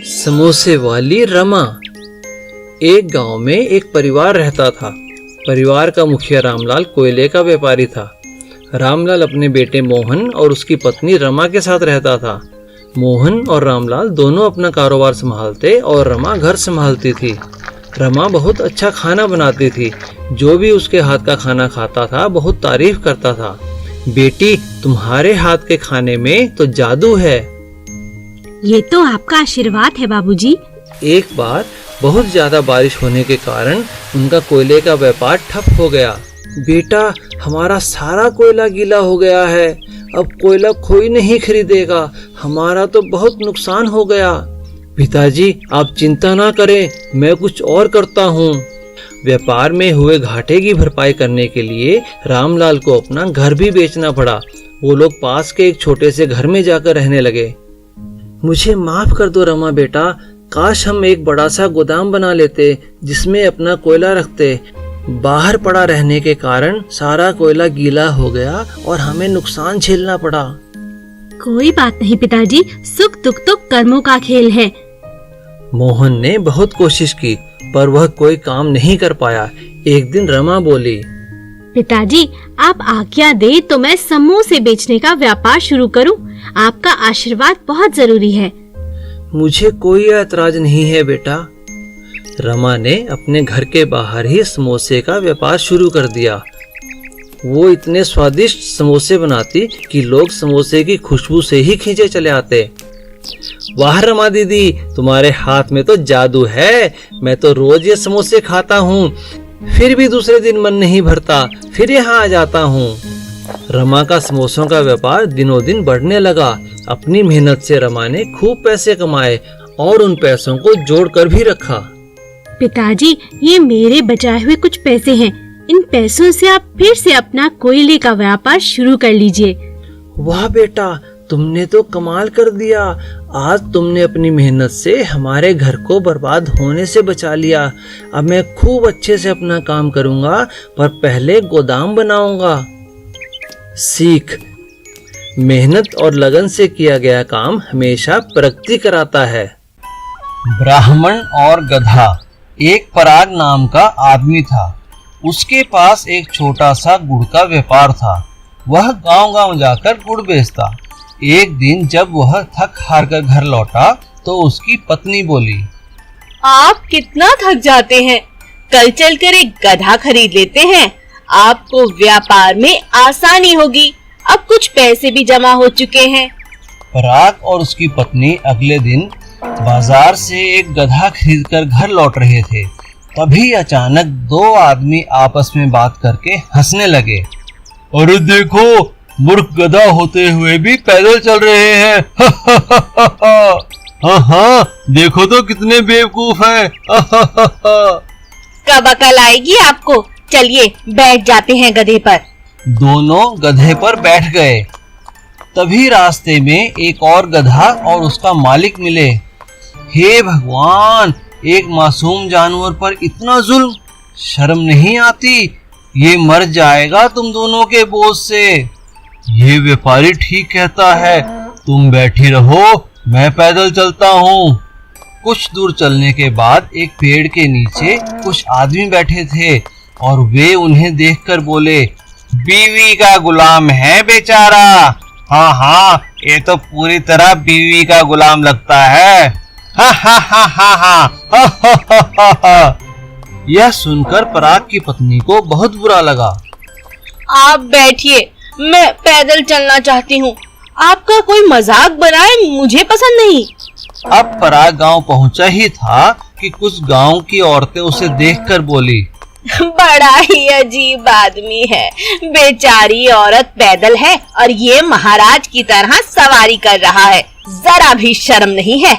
समोसे वाली रमा। एक गांव में एक परिवार रहता था। परिवार का मुखिया रामलाल कोयले का व्यापारी था। रामलाल अपने बेटे मोहन और उसकी पत्नी रमा के साथ रहता था। मोहन और रामलाल दोनों अपना कारोबार संभालते और रमा घर संभालती थी। रमा बहुत अच्छा खाना बनाती थी। जो भी उसके हाथ का खाना खाता था बहुत तारीफ करता था। बेटी, तुम्हारे हाथ के खाने में तो जादू है। ये तो आपका आशीर्वाद है बाबूजी। एक बार बहुत ज्यादा बारिश होने के कारण उनका कोयले का व्यापार ठप हो गया। बेटा, हमारा सारा कोयला गीला हो गया है। अब कोयला कोई नहीं खरीदेगा। हमारा तो बहुत नुकसान हो गया। पिताजी, आप चिंता ना करें, मैं कुछ और करता हूँ। व्यापार में हुए घाटे की भरपाई करने के लिए रामलाल को अपना घर भी बेचना पड़ा। वो लोग पास के एक छोटे से घर में जाकर रहने लगे। मुझे माफ कर दो रमा बेटा, काश हम एक बड़ा सा गोदाम बना लेते जिसमें अपना कोयला रखते। बाहर पड़ा रहने के कारण सारा कोयला गीला हो गया और हमें नुकसान झेलना पड़ा। कोई बात नहीं पिताजी, सुख दुख तो कर्मों का खेल है। मोहन ने बहुत कोशिश की पर वह कोई काम नहीं कर पाया। एक दिन रमा बोली, पिताजी, आप आज्ञा दे तो मैं समोसे बेचने का व्यापार शुरू करूं। आपका आशीर्वाद बहुत जरूरी है। मुझे कोई ऐतराज नहीं है बेटा। रमा ने अपने घर के बाहर ही समोसे का व्यापार शुरू कर दिया। वो इतने स्वादिष्ट समोसे बनाती कि लोग समोसे की खुशबू से ही खींचे चले आते। वाह रमा दीदी, तुम्हारे हाथ में तो जादू है। मैं तो रोज ये समोसे खाता हूँ, फिर भी दूसरे दिन मन नहीं भरता, फिर यहाँ आ जाता हूँ। रमा का समोसों का व्यापार दिनों दिन बढ़ने लगा। अपनी मेहनत से रमा ने खूब पैसे कमाए और उन पैसों को जोड़ कर भी रखा। पिताजी, ये मेरे बचाए हुए कुछ पैसे हैं। इन पैसों से आप फिर से अपना कोयले का व्यापार शुरू कर लीजिए। वाह बेटा, तुमने तो कमाल कर दिया। आज तुमने अपनी मेहनत से हमारे घर को बर्बाद होने से बचा लिया। अब मैं खूब अच्छे से अपना काम करूंगा, पर पहले गोदाम बनाऊंगा। सीख, मेहनत और लगन से किया गया काम हमेशा प्रगति कराता है। ब्राह्मण और गधा। एक पराग नाम का आदमी था। उसके पास एक छोटा सा गुड़ का व्यापार था। वह गांव-गांव जाकर गुड़ बेचता। एक दिन जब वह थक हार कर घर लौटा तो उसकी पत्नी बोली, आप कितना थक जाते हैं, कल चलकर एक गधा खरीद लेते हैं। आपको व्यापार में आसानी होगी। अब कुछ पैसे भी जमा हो चुके हैं। पराग और उसकी पत्नी अगले दिन बाजार से एक गधा खरीदकर घर लौट रहे थे। तभी अचानक दो आदमी आपस में बात करके हंसने लगे। अरे देखो, मूर्ख गधा होते हुए भी पैदल चल रहे हैं। हाँ, देखो तो कितने बेवकूफ हैं। कब अकल आएगी आपको? चलिए बैठ जाते हैं गधे पर। दोनों गधे पर बैठ गए। तभी रास्ते में एक और गधा और उसका मालिक मिले। हे भगवान, एक मासूम जानवर पर इतना जुल्म, शर्म नहीं आती? ये मर जाएगा तुम दोनों के बोझ से। ये व्यापारी ठीक कहता है, तुम बैठी रहो, मैं पैदल चलता हूँ। कुछ दूर चलने के बाद एक पेड़ के नीचे कुछ आदमी बैठे थे और वे उन्हें देखकर बोले, बीवी का गुलाम है बेचारा। हाँ, ये तो पूरी तरह बीवी का गुलाम लगता है। यह सुनकर पराग की पत्नी को बहुत बुरा लगा। आप बैठिए, मैं पैदल चलना चाहती हूँ। आपका कोई मजाक बनाए मुझे पसंद नहीं। अब पराग गांव पहुंचा ही था कि कुछ गांव की औरतें उसे देखकर बोली, बड़ा ही अजीब आदमी है। बेचारी औरत पैदल है और ये महाराज की तरह सवारी कर रहा है। जरा भी शर्म नहीं है।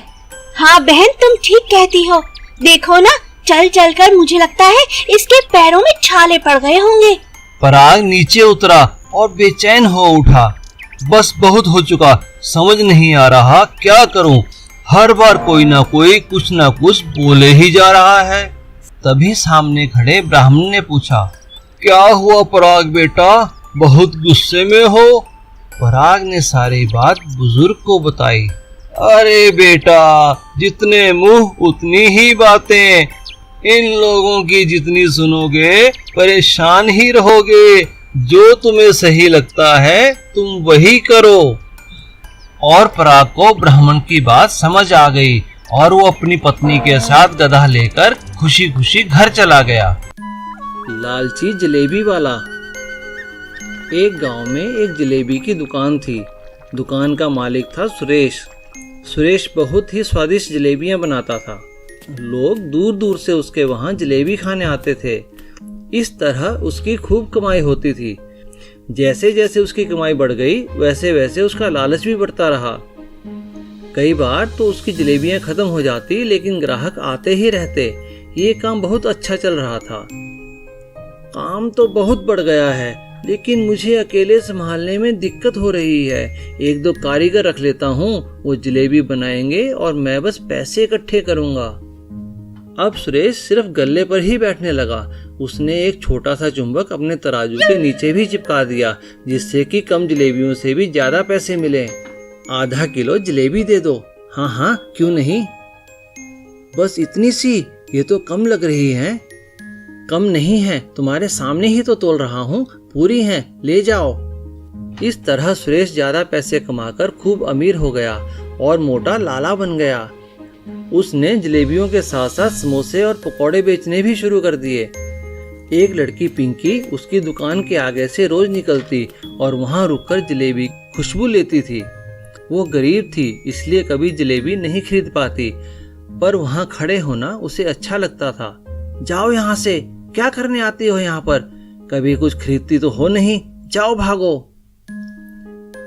हाँ बहन, तुम ठीक कहती हो। देखो ना, चल चल कर मुझे लगता है इसके पैरों में छाले पड़ गए होंगे। पराग नीचे उतरा और बेचैन हो उठा। बस बहुत हो चुका, समझ नहीं आ रहा क्या करूं। हर बार कोई ना कोई कुछ ना कुछ बोले ही जा रहा है। तभी सामने खड़े ब्राह्मण ने पूछा, क्या हुआ पराग बेटा, बहुत गुस्से में हो? पराग ने सारी बात बुजुर्ग को बताई। अरे बेटा, जितने मुंह उतनी ही बातें। इन लोगों की जितनी सुनोगे परेशान ही रहोगे। जो तुम्हें सही लगता है तुम वही करो। और पराग को ब्राह्मण की बात समझ आ गई और वो अपनी पत्नी के साथ गधा लेकर खुशी खुशी घर चला गया। लालची जलेबी वाला। एक गांव में एक जलेबी की दुकान थी। दुकान का मालिक था सुरेश। सुरेश बहुत ही स्वादिष्ट जलेबियां बनाता था। लोग दूर दूर से उसके वहां जलेबी खाने आते थे। इस तरह उसकी खूब कमाई होती थी। जैसे जैसे उसकी कमाई बढ़ गई वैसे वैसे उसका लालच भी बढ़ता रहा। कई बार तो उसकी जलेबियां खत्म हो जाती, लेकिन ग्राहक आते ही रहते। ये काम बहुत अच्छा चल रहा था। काम तो बहुत बढ़ गया है, लेकिन मुझे अकेले संभालने में दिक्कत हो रही है। एक दो कारीगर रख लेता हूँ, वो जलेबी बनाएंगे और मैं बस पैसे इकट्ठे करूंगा। अब सुरेश सिर्फ गल्ले पर ही बैठने लगा। उसने एक छोटा सा चुंबक अपने तराजू के नीचे भी चिपका दिया, जिससे कि कम जलेबियों से भी ज्यादा पैसे मिले। आधा किलो जलेबी दे दो। हाँ हाँ, क्यों नहीं। बस इतनी सी? ये तो कम लग रही है। कम नहीं है, तुम्हारे सामने ही तो तोल रहा हूँ। पूरी है, ले जाओ। इस तरह सुरेश ज्यादा पैसे कमाकर खूब अमीर हो गया और मोटा लाला बन गया। उसने जलेबियों के साथ साथ समोसे और पकौड़े बेचने भी शुरू कर दिए। एक लड़की पिंकी उसकी दुकान के आगे से रोज निकलती और वहां रुककर जलेबी खुशबू लेती थी। वो गरीब थी, इसलिए कभी जलेबी नहीं खरीद पाती, पर वहां खड़े होना उसे अच्छा लगता था। जाओ यहाँ से, क्या करने आती हो यहाँ पर? कभी कुछ खरीदती तो हो नहीं, जाओ भागो।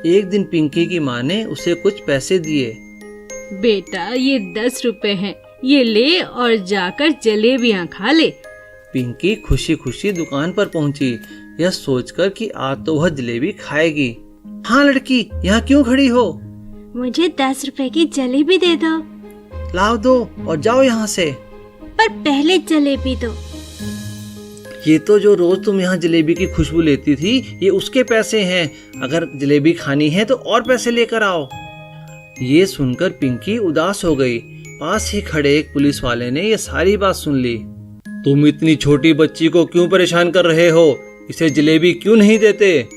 एक दिन पिंकी की माँ ने उसे कुछ पैसे दिए। बेटा, ये 10 रुपए हैं, ये ले और जाकर जलेबियां खा ले। पिंकी खुशी खुशी दुकान पर पहुंची, यह सोचकर कि आज तो वह जलेबी खाएगी। हाँ लड़की, यहाँ क्यों खड़ी हो? मुझे 10 रुपए की जलेबी दे दो। लाओ दो और जाओ यहाँ से। पर पहले जलेबी दो। ये तो जो रोज तुम यहाँ जलेबी की खुशबू लेती थी, ये उसके पैसे हैं। अगर जलेबी खानी है तो और पैसे लेकर आओ। ये सुनकर पिंकी उदास हो गई। पास ही खड़े एक पुलिस वाले ने ये सारी बात सुन ली। तुम इतनी छोटी बच्ची को क्यों परेशान कर रहे हो? इसे जलेबी क्यों नहीं देते?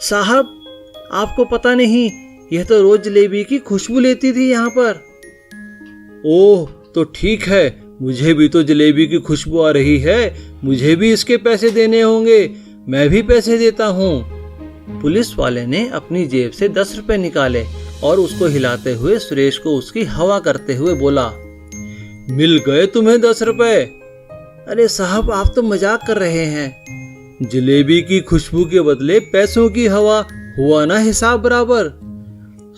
साहब, आपको पता नहीं, यह तो रोज जलेबी की खुशबू लेती थी यहाँ पर। ओह, तो ठीक है, मुझे भी तो जलेबी की खुशबू आ रही है। मुझे भी इसके पैसे देने होंगे। मैं भी पैसे देता हूँ। पुलिस वाले ने अपनी जेब से 10 रुपए निकाले और उसको हिलाते हुए सुरेश को उसकी हवा करते हुए बोला, मिल गए तुम्हें 10 रुपए। अरे साहब, आप तो मजाक कर रहे हैं। जलेबी की खुशबू के बदले पैसों की हवा, हुआ ना हिसाब बराबर।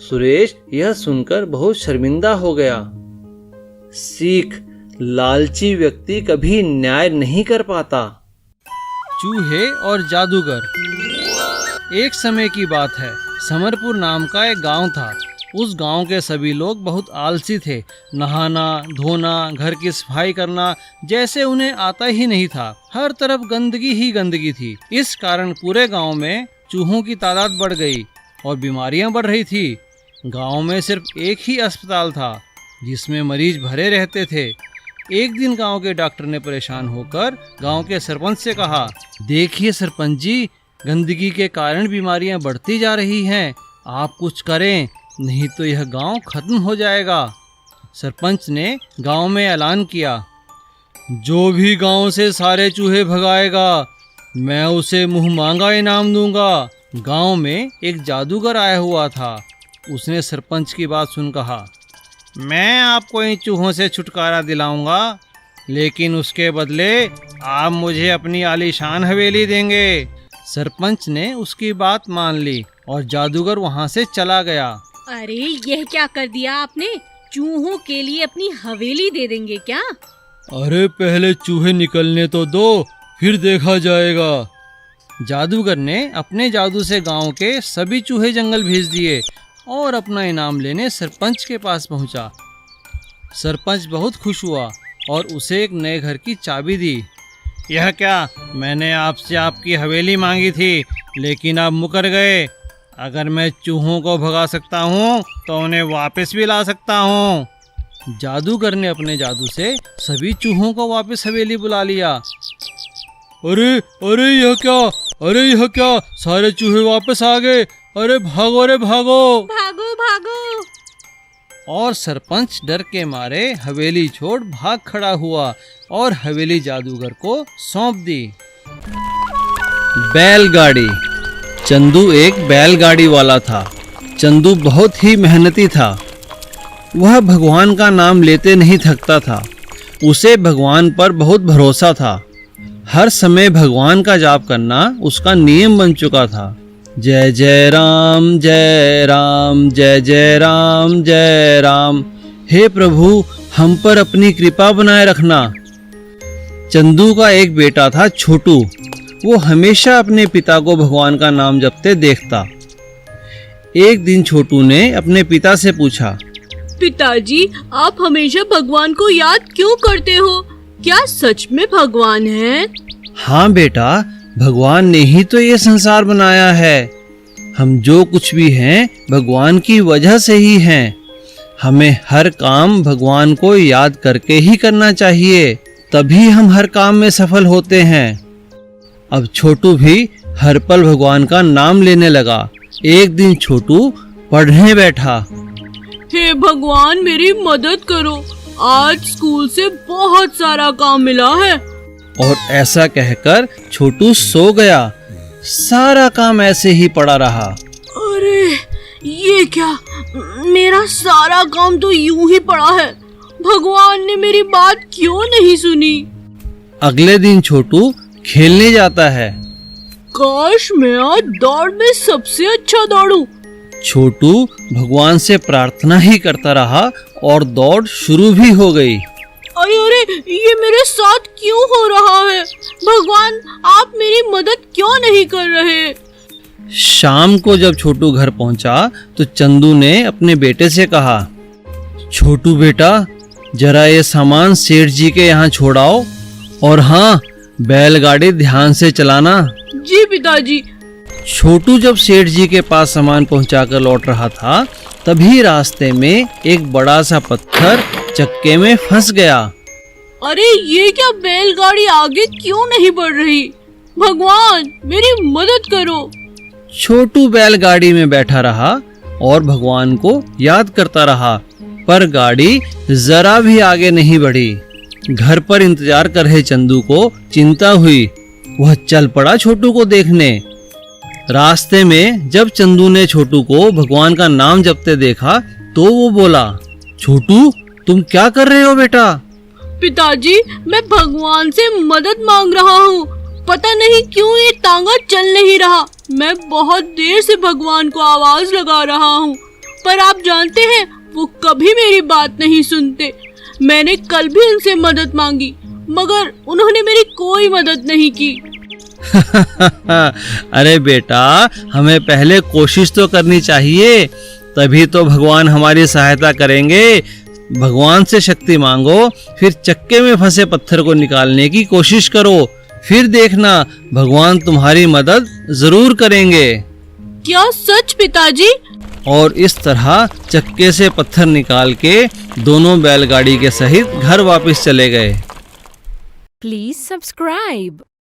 सुरेश यह सुनकर बहुत शर्मिंदा हो गया। सीख, लालची व्यक्ति कभी न्याय नहीं कर पाता। चूहे और जादूगर। एक समय की बात है, समरपुर नाम का एक गांव था। उस गांव के सभी लोग बहुत आलसी थे। नहाना, धोना, घर की सफाई करना जैसे उन्हें आता ही नहीं था। हर तरफ गंदगी ही गंदगी थी। इस कारण पूरे गांव में चूहों की तादाद बढ़ गई और बीमारियां बढ़ रही थी। गांव में सिर्फ एक ही अस्पताल था जिसमें मरीज भरे रहते थे। एक दिन गांव के डॉक्टर ने परेशान होकर गांव के सरपंच से कहा, देखिए सरपंच जी, गंदगी के कारण बीमारियां बढ़ती जा रही हैं। आप कुछ करें, नहीं तो यह गांव खत्म हो जाएगा। सरपंच ने गांव में ऐलान किया, जो भी गांव से सारे चूहे भगाएगा मैं उसे मुंह मांगा इनाम दूंगा। गांव में एक जादूगर आया हुआ था। उसने सरपंच की बात सुन कहा, मैं आपको इन चूहों से छुटकारा दिलाऊंगा, लेकिन उसके बदले आप मुझे अपनी आलीशान हवेली देंगे। सरपंच ने उसकी बात मान ली और जादूगर वहां से चला गया। अरे, यह क्या कर दिया आपने? चूहों के लिए अपनी हवेली दे देंगे क्या? अरे पहले चूहे निकलने तो दो, फिर देखा जाएगा। जादूगर ने अपने जादू से गांव के सभी चूहे जंगल भेज दिए और अपना इनाम लेने सरपंच के पास पहुंचा। सरपंच बहुत खुश हुआ और उसे एक नए घर की चाबी दी। यह क्या, मैंने आपसे आपकी हवेली मांगी थी, लेकिन आप मुकर गए। अगर मैं चूहों को भगा सकता हूँ तो उन्हें वापस भी ला सकता हूँ। जादूगर ने अपने जादू से सभी चूहों को वापस हवेली बुला लिया। अरे अरे यह क्या, अरे यह क्या, सारे चूहे वापस आ गए। अरे भागो, अरे भागो। भागो भागो। और सरपंच डर के मारे हवेली छोड़ भाग खड़ा हुआ और हवेली जादूगर को सौंप दी। बैलगाड़ी। चंदू एक बैलगाड़ी वाला था। चंदू बहुत ही मेहनती था। वह भगवान का नाम लेते नहीं थकता था। उसे भगवान पर बहुत भरोसा था। हर समय भगवान का जाप करना उसका नियम बन चुका था। जय जय राम, जय राम, जय जय राम, जय राम। हे प्रभु, हम पर अपनी कृपा बनाए रखना। चंदू का एक बेटा था छोटू। वो हमेशा अपने पिता को भगवान का नाम जपते देखता। एक दिन छोटू ने अपने पिता से पूछा, पिताजी, आप हमेशा भगवान को याद क्यों करते हो? क्या सच में भगवान है? हाँ बेटा, भगवान ने ही तो ये संसार बनाया है। हम जो कुछ भी हैं भगवान की वजह से ही हैं। हमें हर काम भगवान को याद करके ही करना चाहिए, तभी हम हर काम में सफल होते हैं। अब छोटू भी हर पल भगवान का नाम लेने लगा। एक दिन छोटू पढ़ने बैठा। हे भगवान, मेरी मदद करो, आज स्कूल से बहुत सारा काम मिला है। और ऐसा कहकर छोटू सो गया। सारा काम ऐसे ही पड़ा रहा। अरे ये क्या, मेरा सारा काम तो यूं ही पड़ा है। भगवान ने मेरी बात क्यों नहीं सुनी? अगले दिन छोटू खेलने जाता है। काश मैं आज दौड़ में सबसे अच्छा दौड़ूं। छोटू भगवान से प्रार्थना ही करता रहा और दौड़ शुरू भी हो गई। अरे अरे, ये मेरे साथ क्यों हो रहा है? भगवान, आप मेरी मदद क्यों नहीं कर रहे? शाम को जब छोटू घर पहुंचा तो चंदू ने अपने बेटे से कहा, छोटू बेटा, जरा ये सामान सेठ जी के यहाँ छोड़ाओ, और हाँ, बैलगाड़ी ध्यान से चलाना। जी पिताजी। छोटू जब सेठ जी के पास सामान पहुंचाकर लौट रहा था, तभी रास्ते में एक बड़ा सा पत्थर चक्के में फंस गया। अरे ये क्या, बैलगाड़ी आगे क्यों नहीं बढ़ रही? भगवान, मेरी मदद करो। छोटू बैलगाड़ी में बैठा रहा और भगवान को याद करता रहा, पर गाड़ी जरा भी आगे नहीं बढ़ी। घर पर इंतजार कर रहे चंदू को चिंता हुई। वह चल पड़ा छोटू को देखने। रास्ते में जब चंदू ने छोटू को भगवान का नाम जपते देखा तो वो बोला, छोटू, तुम क्या कर रहे हो बेटा? पिताजी, मैं भगवान से मदद मांग रहा हूँ। पता नहीं क्यों ये तांगा चल नहीं रहा। मैं बहुत देर से भगवान को आवाज लगा रहा हूँ, पर आप जानते हैं वो कभी मेरी बात नहीं सुनते। मैंने कल भी उनसे मदद मांगी, मगर उन्होंने मेरी कोई मदद नहीं की। अरे बेटा, हमें पहले कोशिश तो करनी चाहिए, तभी तो भगवान हमारी सहायता करेंगे। भगवान से शक्ति मांगो, फिर चक्के में फंसे पत्थर को निकालने की कोशिश करो, फिर देखना भगवान तुम्हारी मदद जरूर करेंगे। क्या सच पिताजी? और इस तरह चक्के से पत्थर निकाल के दोनों बैलगाड़ी के सहित घर वापस चले गए। Please subscribe.